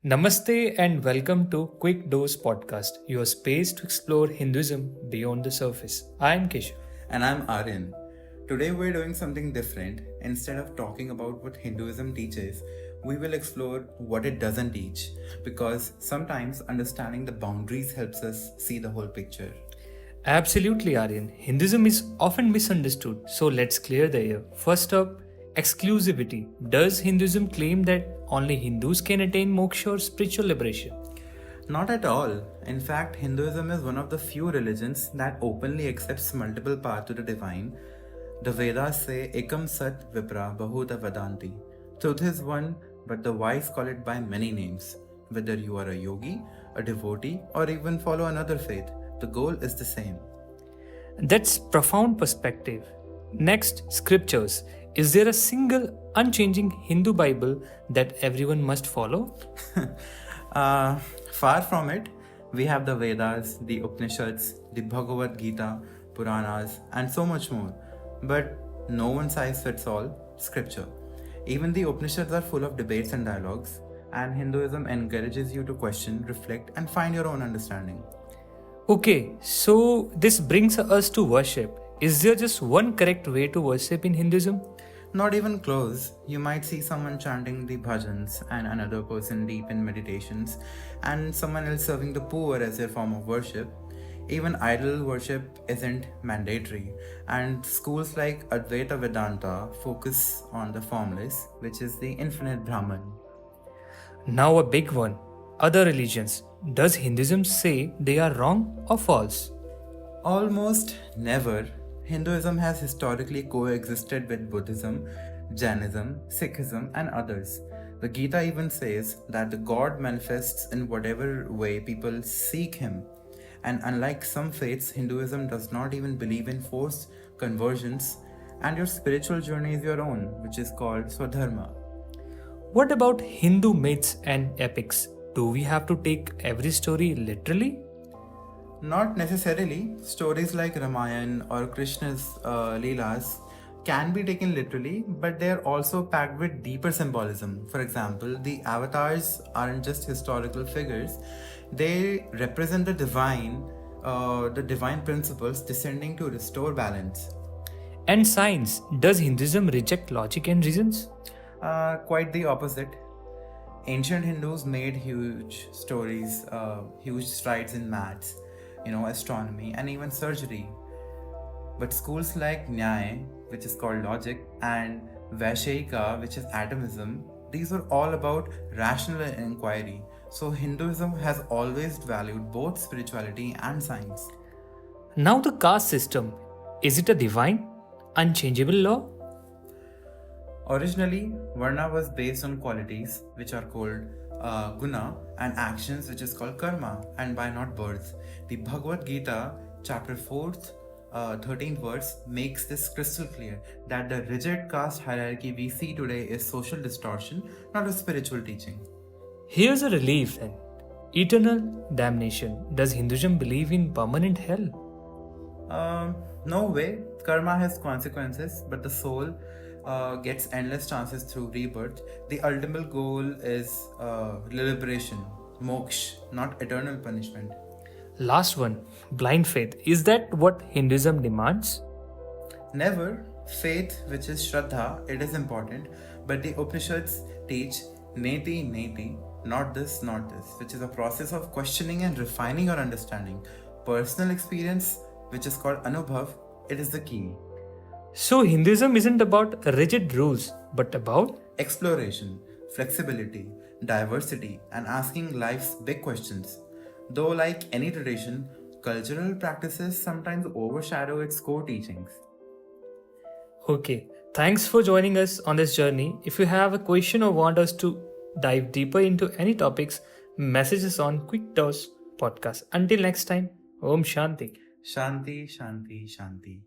Namaste and welcome to Quick Dose Podcast, your space to explore Hinduism beyond the surface. I am Keshav. And I'm Aryan. Today we're doing something different. Instead of talking about what Hinduism teaches, we will explore what it doesn't teach because sometimes understanding the boundaries helps us see the whole picture. Absolutely, Aryan. Hinduism is often misunderstood, so let's clear the air. First up, exclusivity. Does Hinduism claim that only Hindus can attain moksha or spiritual liberation? Not at all. In fact, Hinduism is one of the few religions that openly accepts multiple paths to the divine. The Vedas say Ekam Sat Vipra Bahuta Vadanti. Truth is one, but the wise call it by many names. Whether you are a yogi, a devotee, or even follow another faith, the goal is the same. That's profound perspective. Next, scriptures. Is there a single unchanging Hindu Bible that everyone must follow? Far from it. We have the Vedas, the Upanishads, the Bhagavad Gita, Puranas, and so much more. But no one size fits all scripture. Even the Upanishads are full of debates and dialogues, and Hinduism encourages you to question, reflect, and find your own understanding. Okay, so this brings us to worship. Is there just one correct way to worship in Hinduism? Not even close. You might see someone chanting the bhajans and another person deep in meditations, and someone else serving the poor as their form of worship. Even idol worship isn't mandatory, and schools like Advaita Vedanta focus on the formless, which is the infinite Brahman. Now, a big one. Other religions. Does Hinduism say they are wrong or false? Almost never. Hinduism has historically coexisted with Buddhism, Jainism, Sikhism, and others. The Gita even says that the God manifests in whatever way people seek him. And unlike some faiths, Hinduism does not even believe in forced conversions, and your spiritual journey is your own, which is called Swadharma. What about Hindu myths and epics? Do we have to take every story literally? Not necessarily. Stories like Ramayana or Krishna's Leelas can be taken literally, but they are also packed with deeper symbolism. For example, the avatars aren't just historical figures; they represent the divine principles descending to restore balance. And science. Does Hinduism reject logic and reasons? Quite the opposite. Ancient Hindus made huge strides in maths, astronomy, and even surgery. But schools like Nyaya, which is called logic, and Vaisheshika, which is atomism, these were all about rational inquiry. So Hinduism has always valued both spirituality and science. Now, the caste system. Is it a divine, unchangeable law? Originally, Varna was based on qualities which are called guna and actions which is called karma and by not birth. The Bhagavad Gita, chapter 4th, 13th verse makes this crystal clear that the rigid caste hierarchy we see today is social distortion, not a spiritual teaching. Here's a relief then. Eternal damnation. Does Hinduism believe in permanent hell? No way. Karma has consequences, but the soul gets endless chances through rebirth. The ultimate goal is liberation, moksha, not eternal punishment. Last one. Blind faith. Is that what Hinduism demands? Never. Faith, which is Shraddha, it is important, but the Upanishads teach neti neti, not this, which is a process of questioning and refining your understanding. Personal experience, which is called Anubhav, it is the key. So, Hinduism isn't about rigid rules, but about Exploration, flexibility, diversity, and asking life's big questions. Though, like any tradition, cultural practices sometimes overshadow its core teachings. Okay, thanks for joining us on this journey. If you have a question or want us to dive deeper into any topics, message us on Quick Dose Podcast. Until next time, Om Shanti. Shanti, Shanti, Shanti.